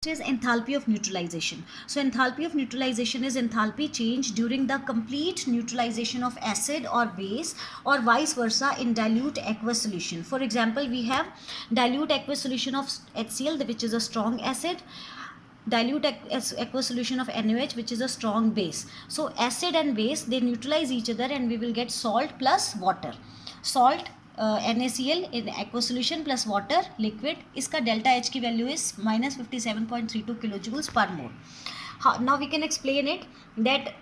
is enthalpy of neutralization. So enthalpy of neutralization is enthalpy change during the complete neutralization of acid or base or vice versa in dilute aqueous solution. For example, we have dilute aqueous solution of HCl, which is a strong acid, dilute aqueous solution of NaOH, which is a strong base. So acid and base, they neutralize each other and we will get salt plus water. Salt NaCl in aqueous solution plus water liquid. इसका delta H की value is minus 57.32 kilojoules per mole. Now we can explain it that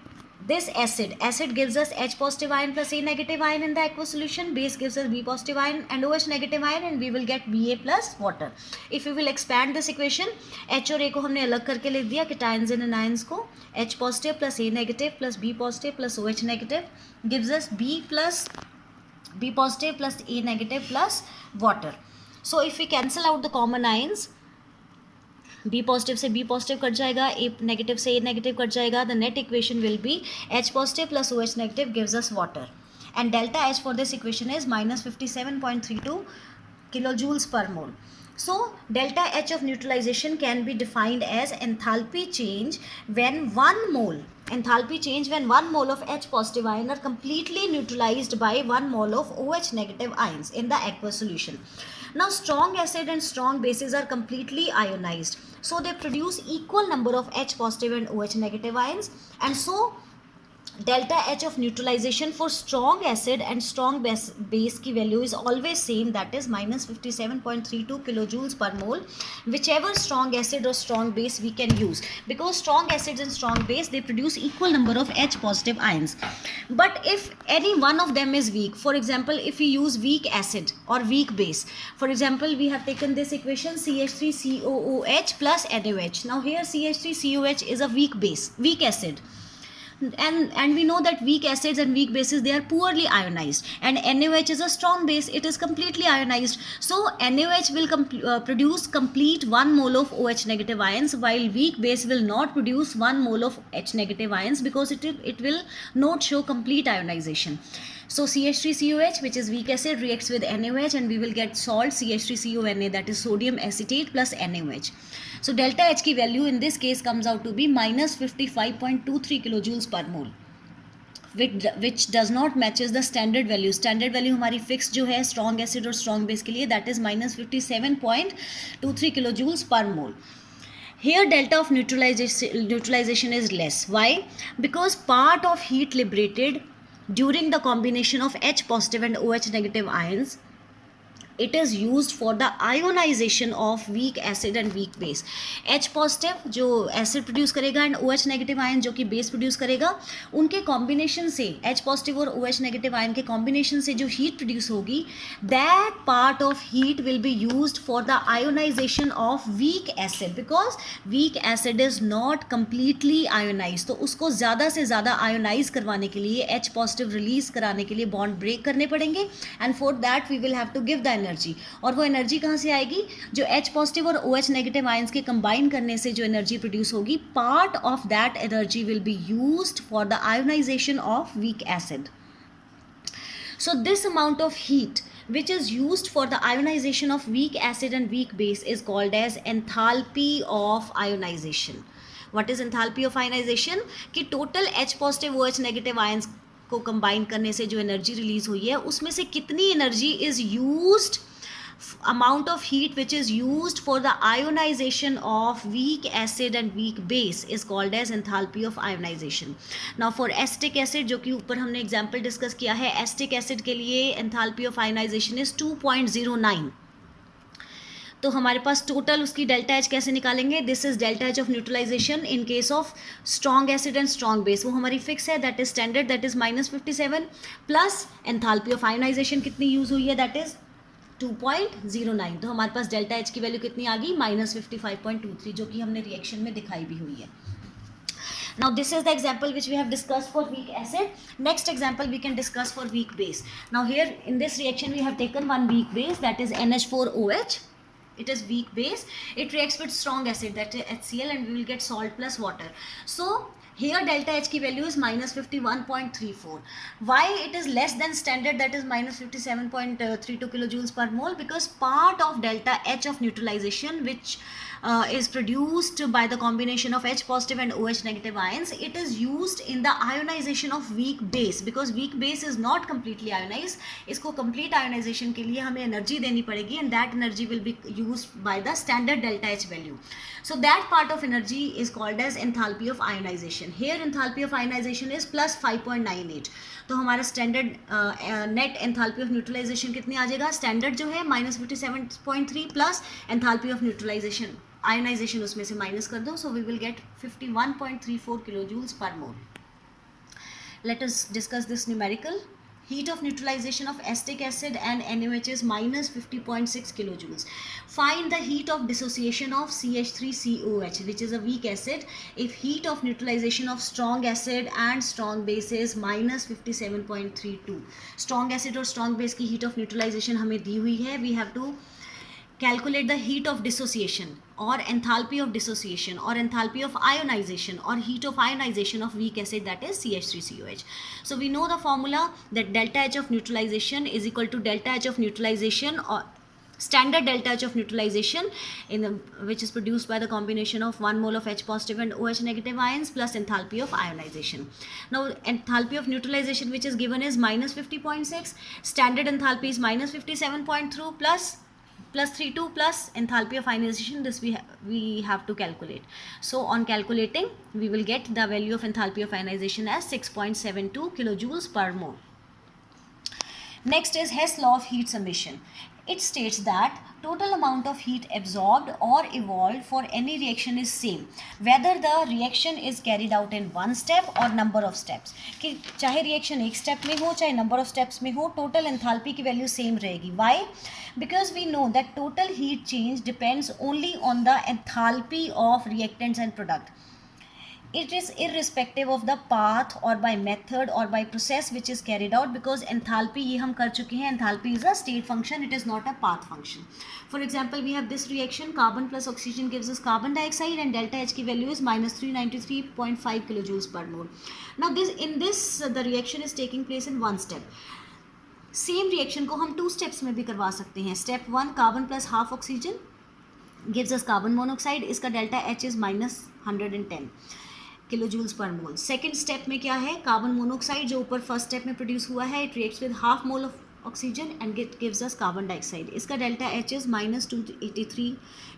this acid gives us H positive ion plus A negative ion in the aqueous solution. Base gives us B positive ion and OH negative ion, and we will get Ba plus water. If we will expand this equation, H और A को हमने अलग करके लिख दिया, cations and anions को. H positive plus A negative plus B positive plus OH negative gives us B positive plus A negative plus water. So if we cancel out the common ions, B positive से B positive cut जाएगा, A negative से A negative cut जाएगा. The net equation will be H positive plus OH negative gives us water, and delta H for this equation is minus 57.32 kilojoules per mole. So delta H of neutralization can be defined as enthalpy change when 1 mole of H positive ion are completely neutralized by 1 mole of OH negative ions in the aqueous solution. Now strong acid and strong bases are completely ionized, so they produce equal number of H positive and OH negative ions, and so delta H of neutralization for strong acid and strong base की value is always same, that is minus 57.32 kilojoules per mole, whichever strong acid or strong base we can use, because strong acids and strong base, they produce equal number of H positive ions. But if any one of them is weak, for example if we use weak acid or weak base, for example we have taken this equation CH3COOH plus NaOH. Now here CH3COH is a weak base, weak acid, and we know that weak acids and weak bases, they are poorly ionized, and NaOH is a strong base, it is completely ionized. So NaOH will produce complete 1 mole of OH negative ions, while weak base will not produce 1 mole of H negative ions because it will not show complete ionization. So CH3COH, which is weak acid, reacts with NaOH and we will get salt CH3CONa, that is sodium acetate plus NaOH. So delta H की value in this case comes out to be minus 55.23 kilojoules per mole, which does not matches the standard value. Standard value हमारी fixed जो है strong acid और strong base के लिए, that is minus 57.23 kilojoules per mole. Here delta of neutralization is less. Why? Because part of heat liberated during the combination of H positive and OH negative ions, it is used for the ionization of weak acid and weak base. H positive जो acid produce करेगा and OH negative ion जो कि base produce करेगा, उनके combination से H positive और OH negative ion के combination से जो heat produce होगी, that part of heat will be used for the ionization of weak acid, because weak acid is not completely ionized. तो उसको ज़्यादा से ज़्यादा ionize करवाने के लिए, H positive release कराने के लिए bond break करने पड़ेंगे, and for that we will have to give the energy. और वो एनर्जी कहाँ से आएगी? जो H पॉजिटिव और OH नेगेटिव आयंस के कंबाइन करने से जो एनर्जी प्रोड्यूस होगी, part of that energy will be used for the ionisation of weak acid. So this amount of heat which is used for the ionization of weak acid and weak base is called as enthalpy of ionization. What is enthalpy of ionization? कि total H positive OH negative ions को combine करने से जो energy release हुई है, उसमें से कितनी energy is used, amount of heat which is used for the ionization of weak acid and weak base is called as enthalpy of ionization. Now for acetic acid, जो कि ऊपर हमने एग्जाम्पल डिस्कस किया है, acetic acid के लिए enthalpy of ionization is 2.09. तो हमारे पास टोटल उसकी डेल्टा एच कैसे निकालेंगे? This is delta H of neutralization in case of strong acid and strong base. वो हमारी फिक्स है, that is standard, that is minus 57 plus enthalpy of ionization कितनी यूज हुई है, दैट इज 2.09. तो हमारे पास डेल्टा एच की वैल्यू कितनी आ गई? माइनस 55.23, जो कि हमने रिएक्शन में दिखाई भी हुई है. Now this is the example which we have discussed for weak acid. Next example we can discuss for weak base. Now here in this reaction we have taken one weak base, that is NH4OH. It is weak base. It reacts with strong acid, that is HCl, and we will get salt plus water. So here delta H की value is minus 51.34. Why it is less than standard, that is minus 57.32 kilojoules per mole? Because part of delta H of neutralization which is produced by the combination of H positive and OH negative ions. It is used in the ionization of weak base, because weak base is not completely ionized. इसको complete ionization के लिए हमें energy देनी पड़ेगी, and that energy will be used by the standard delta H value. So that part of energy is called as enthalpy of ionization. Here enthalpy of ionization is plus 5.98. तो हमारा standard net enthalpy of neutralization कितनी आ जाएगा, standard जो है -57.3 plus enthalpy of neutralization ionization उसमें से minus कर दो, so we will get 51.34 kilo joules per mole. Let us discuss this numerical. Heat of neutralization of acetic acid and NaOH is minus 50.6 kilojoules. Find the heat of dissociation of CH3COH, which is a weak acid, if heat of neutralization of strong acid and strong base is minus 57.32. Strong acid और strong base की heat of neutralization हमें दी हुई है. We have to calculate the heat of dissociation or enthalpy of dissociation or enthalpy of ionization or heat of ionization of weak acid, that is CH3COH. So we know the formula that delta H of neutralization is equal to delta H of neutralization or standard delta H of neutralization which is produced by the combination of 1 mole of H positive and OH negative ions plus enthalpy of ionization. Now enthalpy of neutralization which is given is minus 50.6, standard enthalpy is minus 57.3 plus 32 plus enthalpy of ionization, this we have to calculate. So on calculating we will get the value of enthalpy of ionization as 6.72 kilojoules per mole. Next is Hess law of heat summation. It states that total amount of heat absorbed or evolved for any reaction is same whether the reaction is carried out in one step or number of steps. कि चाहे reaction एक step में हो चाहे number of steps में हो, total enthalpy की value same रहेगी. Why? Because we know that total heat change depends only on the enthalpy of reactants and product. It is irrespective of the path or by method or by process which is carried out, because enthalpy ये हम कर चुके हैं, enthalpy is a state function, it is not a path function. For example, we have this reaction, carbon plus oxygen gives us carbon dioxide and delta H की value is minus 393.5 kilojoules per mole. Now in this the reaction is taking place in one step. Same reaction को हम 2 steps में भी करवा सकते हैं. Step 1 carbon plus half oxygen gives us carbon monoxide, इसका delta H is minus 110 kilo joules per mole. Second step में क्या है, कार्बन मोनोऑक्साइड जो ऊपर फर्स्ट स्टेप में प्रोड्यूस हुआ है, it reacts with half mole of oxygen and it gives us carbon dioxide, इसका delta H is minus 283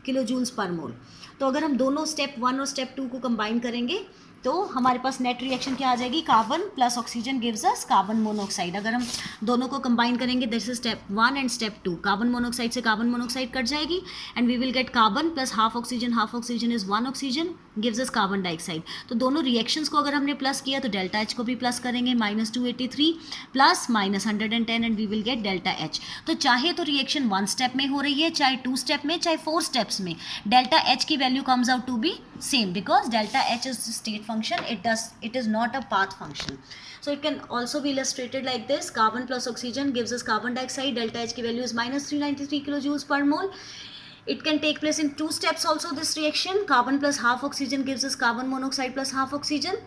kilo joules per mole. तो अगर हम दोनों स्टेप 1 और स्टेप 2 को कंबाइन करेंगे तो हमारे पास नेट रिएक्शन क्या आ जाएगी, carbon plus oxygen gives us carbon monoxide. अगर हम दोनों को कंबाइन करेंगे this is step 1 and step 2, carbon monoxide से कार्बन मोनोऑक्साइड कट जाएगी and we will get carbon plus half oxygen is 1 oxygen gives us carbon dioxide. तो दोनों reactions को अगर हमने प्लस किया तो डेल्टा एच को भी प्लस करेंगे, minus 283 plus minus 110 and we will get delta H. तो चाहे तो रिएक्शन 1 स्टेप में हो रही है, चाहे 2 स्टेप में, चाहे 4 स्टेप्स में, डेल्टा एच की value comes out to be same because delta H is state function, it is not a path function. So it can also be illustrated like this, carbon plus oxygen gives us carbon dioxide, delta H की value is minus 393 kilojoules per mole. It can take place in 2 steps also, this reaction, carbon plus half oxygen gives us carbon monoxide plus half oxygen.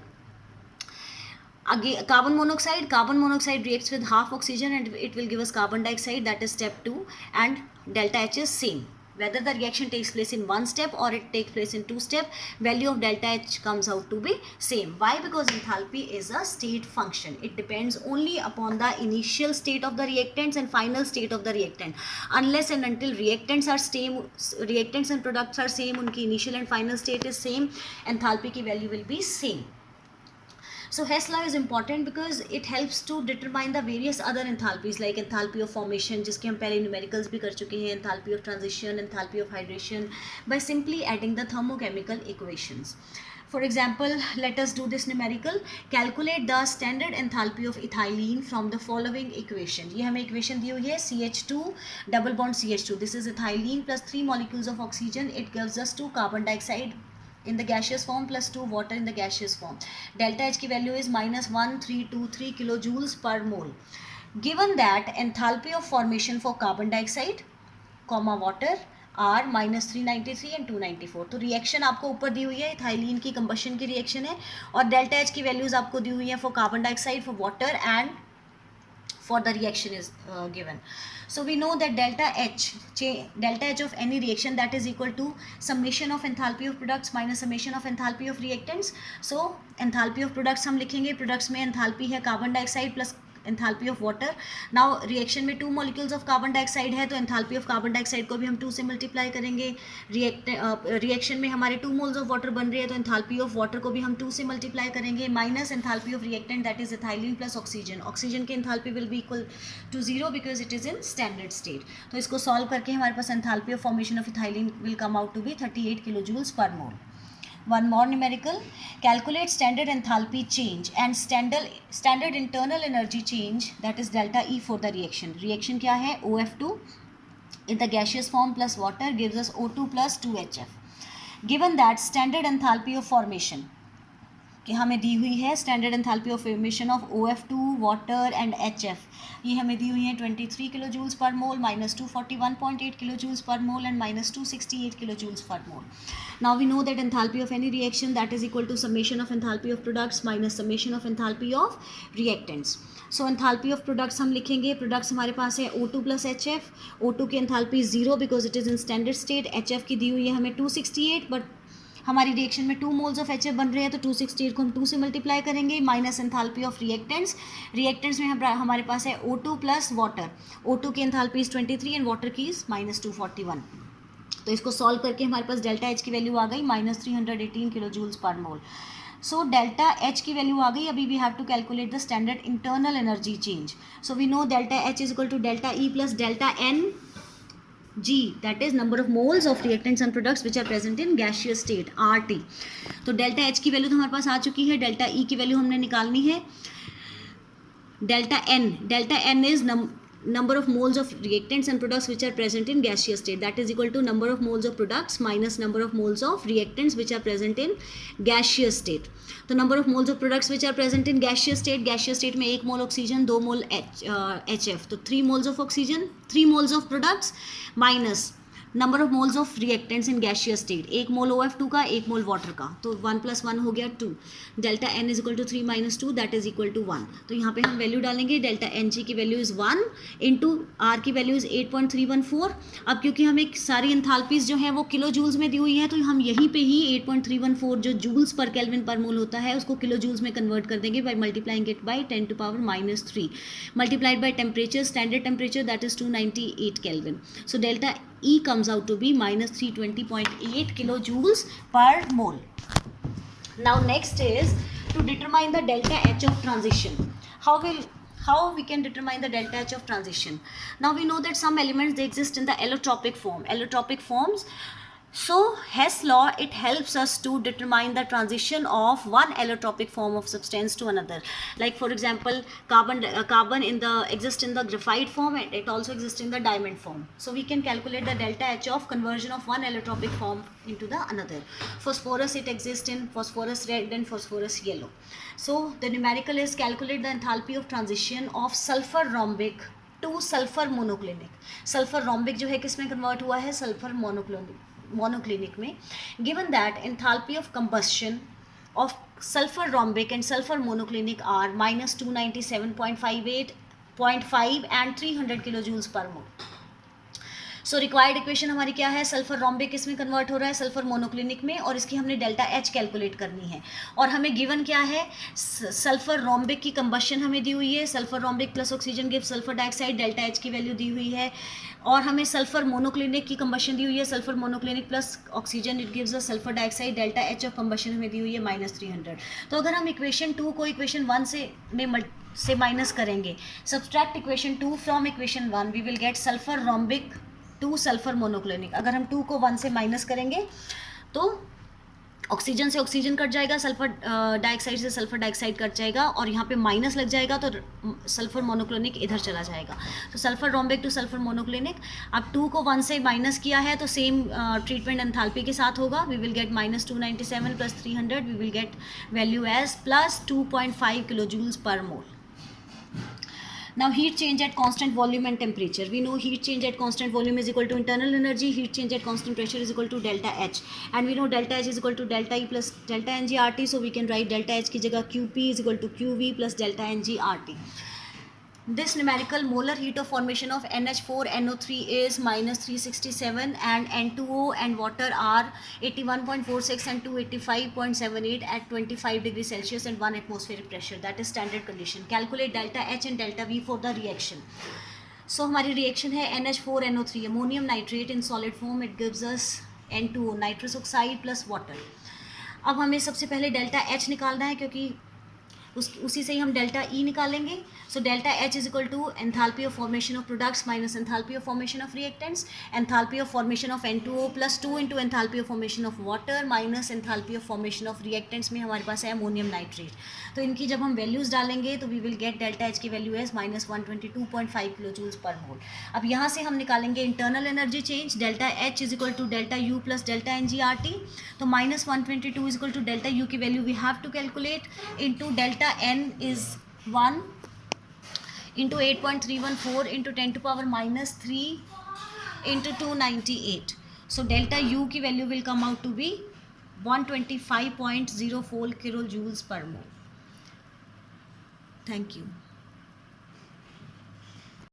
Again carbon monoxide reacts with half oxygen and it will give us carbon dioxide, that is step 2, and delta H is same whether the reaction takes place in 1 step or it takes place in 2 step, value of delta H comes out to be same. Why? Because enthalpy is a state function, it depends only upon the initial state of the reactants and final state of the reactant. Unless and until reactants and products are same, उनकी initial and final state is same, enthalpy की value will be same. So Hess law is important because it helps to determine the various other enthalpies like enthalpy of formation, जिसके हम पहले numericals भी कर चुके हैं, enthalpy of transition, enthalpy of hydration, by simply adding the thermochemical equations. For example, let us do this numerical. Calculate the standard enthalpy of ethylene from the following equation. ये हमें equation दी हुई है, CH2 double bond CH2. This is ethylene plus 3 molecules of oxygen. It gives us 2 carbon dioxide in the gaseous form plus 2 water in the gaseous form. Delta H की value is minus 1323 kilojoules per mole. Given that enthalpy of formation for carbon dioxide, water are minus 393 and 294. तो reaction आपको ऊपर दी हुई है, ethylene की combustion की reaction है, और डेल्टा एच की वैल्यूज आपको दी हुई है for carbon dioxide, for water and for the reaction is given. So we know that delta H of any reaction, that is equal to summation of enthalpy of products minus summation of enthalpy of reactants. So enthalpy of products हम लिखेंगे, products में enthalpy है carbon dioxide plus enthalpy of water. Now reaction में 2 molecules of carbon dioxide है, तो enthalpy of carbon dioxide को भी हम 2 से मल्टीप्लाई करेंगे. रिएक्शन में हमारे 2 मोल्स ऑफ वाटर बन रही है, तो एंथैल्पी ऑफ वाटर को भी हम 2 से मल्टीप्लाई करेंगे, minus enthalpy of reactant that is ethylene plus oxygen. Oxygen की enthalpy will be equal to 0 because it is in standard state. तो इसको सॉल्व करके हमारे पास enthalpy of formation of ethylene will come out to be 38 kilo joules per mole. One more numerical. Calculate standard enthalpy change and standard internal energy change, that is delta E for the reaction. Reaction क्या है? OF2 in the gaseous form plus water gives us O2 plus 2HF. Given that standard enthalpy of formation कि हमें दी हुई है standard enthalpy of formation of OF2 water and HF, ये हमें दी हुई है 23 kilo joules per mole, minus 241.8 kilo joules per mole and minus 268 kilo joules per mole. Now we know that enthalpy of any reaction that is equal to summation of enthalpy of products minus summation of enthalpy of reactants. So enthalpy of products हम लिखेंगे, products हमारे पास है O2 plus HF. O2 की enthalpy 0 because it is in standard state. HF की दी हुई है हमें 268, बट हमारी रिएक्शन में 2 मोल्स ऑफ HF बन रहे हैं, तो 268 को हम 2 से मल्टीप्लाई करेंगे, minus enthalpy of reactants. Reactants में हमारे पास है O2 प्लस वाटर. O2 की एंथैल्पी इज 23 एंड वाटर की इज माइनस 241. तो इसको सॉल्व करके हमारे पास डेल्टा H की वैल्यू आ गई minus 318 kilo joules per mole. So delta H की वैल्यू आ गई. अभी we have to calculate the standard internal energy change. So we know delta H is equal to delta E plus delta N G, that is number of moles of reactants and products which are present in gaseous state, RT. तो delta H की value तो हमारे पास आ चुकी है, delta E की value हमने निकालनी है. Delta N is number of moles of reactants and products which are present in gaseous state, that is equal to number of moles of products minus number of moles of reactants which are present in gaseous state. तो number of moles of products which are present in gaseous state में 1 मोल oxygen, 2 मोल HF, तो 3 moles of oxygen, 3 moles of products minus number of moles of reactants in gaseous state, 1 mole OF2 का, 1 मोल water का, तो 1 + 1 हो गया 2. Delta N is equal to 3 - 2 that is equal to 1. तो यहाँ पे हम वैल्यू डालेंगे, डेल्टा NG की वैल्यू इज़ 1 इंटू R की वैल्यू इज़ 8.314. अब क्योंकि हमें सारी एंथैल्पीज जो है वो किलो जूल्स में दी हुई है, तो हम यहीं पे ही 8.314 जो जूल्स पर केल्विन पर मोल होता है उसको किलो जूल्स में कन्वर्ट कर देंगे by multiplying it by 10⁻³ multiplied by temperature, standard temperature that is 298 kelvin. So delta E comes out to be minus 320.8 kilojoules per mole. Now next is to determine the delta H of transition. How we can determine the delta H of transition? Now we know that some elements they exist in the allotropic form. Allotropic forms. So Hess law, it helps us to determine the transition of one allotropic form of substance to another. Like for example, carbon exist in the graphite form, and it also exists in the diamond form. So we can calculate the delta H of conversion of one allotropic form into the another. Phosphorus, it exists in phosphorus red and phosphorus yellow. So the numerical is calculate the enthalpy of transition of sulfur rhombic to sulfur monoclinic. Sulfur rhombic जो है किस में convert हुआ है? sulfur monoclinic में. Given that enthalpy of combustion of sulfur rhombic and sulfur monoclinic are minus 297.58.5 and 300 kilojoules per mole. So required equation हमारी क्या है? सल्फर रॉम्बिक इसमें कन्वर्ट हो रहा है सल्फर मोनोक्लिनिक में, और इसकी हमने डेल्टा H कैलकुलेट करनी है. और हमें गिवन क्या है? सल्फर रॉम्बिक की कंबशन हमें दी हुई है, sulphur rhombic plus oxygen give sulphur dioxide, delta H की वैल्यू दी हुई है. और हमें सल्फर मोनोक्लिनिक की कंबशन दी हुई है, sulphur monoclinic plus oxygen it gives a sulphur dioxide, delta H of combustion हमें दी हुई है माइनस 300. तो अगर हम इक्वेशन 2 को इक्वेशन 1 से माइनस करेंगे, subtract equation 2 from equation 1, we will get sulphur rhombic to sulphur monoclinic. अगर हम 2 को 1 से माइनस करेंगे तो ऑक्सीजन से ऑक्सीजन कट जाएगा, सल्फर डाइऑक्साइड से सल्फर डाइऑक्साइड कट जाएगा, और यहाँ पे माइनस लग जाएगा तो सल्फर मोनोक्लिनिक इधर चला जाएगा. तो sulphur rhombic to sulphur monoclinic. अब 2 को 1 से माइनस किया है तो सेम ट्रीटमेंट एंथैल्पी के साथ होगा. We will get minus 297 plus 300, we will get value as plus 2.5 kilo joules per mole. Now heat change at constant volume and temperature. We know heat change at constant volume is equal to internal energy, heat change at constant pressure is equal to delta H, and we know delta H is equal to delta E plus delta Ng RT, so we can write delta H की जगह QP is equal to QV plus delta Ng RT. This numerical molar heat of formation of NH4NO3 is -367 and N2O and water are 81.46 and 285.78 at 25 degrees Celsius and 1 atmospheric pressure. That is standard condition. Calculate delta H and delta V for the reaction. So हमारी reaction है NH4NO3 ammonium nitrate in solid form. It gives us N2O nitrous oxide plus water. अब हमें सबसे पहले delta H निकालना है क्योंकि उसी से ही हम डेल्टा ई निकालेंगे. So delta H is equal to enthalpy of formation of products minus enthalpy of formation of reactants, enthalpy of formation of N2O plus 2 into enthalpy of formation of water minus enthalpy of formation of reactants में हमारे पास है ammonium nitrate. तो इनकी जब हम values डालेंगे तो we will get delta H की value as -122.5 kilo joules per mole. अब यहाँ से हम निकालेंगे internal energy change. Delta H is equal to delta U plus delta NGRT. तो -122 is equal to delta U की value we have to calculate into delta N is 1 into 8.314 into 10 to power minus 3 into 298. So delta U की value will come out to be 125.04 kilojoules per mole. Thank you.